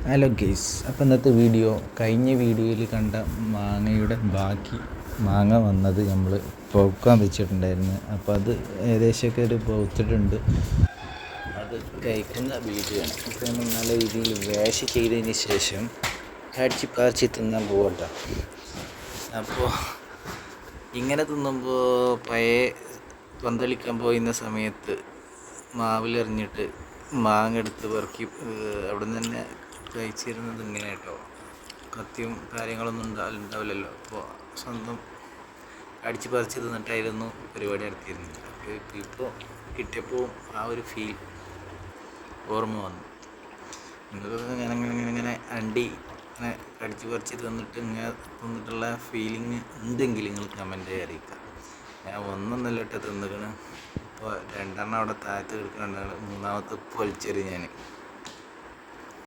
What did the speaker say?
Hello guys, അപ്പോൾ ഇന്നത്തെ video കഴിഞ്ഞ വീഡിയോയിൽ കണ്ട മാങ്ങയുടെ ബാക്കി മാങ്ങ വന്നത് നമ്മൾ പഴുക്കാൻ വെച്ചിട്ടുണ്ടായിരുന്നു. അപ്പോൾ അത് ഏകദേശമൊക്കെ ഒരു പഴുത്തിട്ടുണ്ട്. അത് കഴിക്കുന്ന വീഡിയോ ആണ്. അപ്പോൾ നമ്മൾ നല്ല രീതിയിൽ വാഷ് ചെയ്തതിന് ശേഷം കടിച്ച് പറിച്ച് തിന്നാൻ പോകണ്ട. അപ്പോൾ ഇങ്ങനെ തിന്നുമ്പോൾ പഴയ പന്തളിക്കാൻ പോയിരുന്ന സമയത്ത് മാവിലെറിഞ്ഞിട്ട് മാങ്ങ എടുത്ത് പെറുക്കി അവിടെ നിന്ന് തന്നെ കഴിച്ചിരുന്നത് ഇങ്ങനെ കേട്ടോ. കത്തിയും കാര്യങ്ങളൊന്നും ഉണ്ടാവില്ലല്ലോ. അപ്പോൾ സ്വന്തം അടിച്ച് പറിച്ച് തിന്നിട്ടായിരുന്നു പരിപാടി നടത്തിയിരുന്നത്. ഇപ്പോൾ കിട്ടിയപ്പോൾ ആ ഒരു ഫീൽ ഓർമ്മ വന്നു. നിങ്ങൾക്കൊക്കെ ഇങ്ങനെ അണ്ടി ഇങ്ങനെ കടിച്ച് പറിച്ച് തിന്നിട്ടുള്ള ഫീലിംഗ് ഉണ്ടെങ്കിൽ നിങ്ങൾ കമൻറ്റായി അറിയിക്കുക. ഞാൻ ഒന്നൊന്നല്ല തിന്നിക്കണ്. ഇപ്പോൾ 2 അവിടെ താഴത്ത് കിടക്കുന്നുണ്ടാണ്, 3ാമത്തെ പൊലിച്ചെറി ഞാൻ.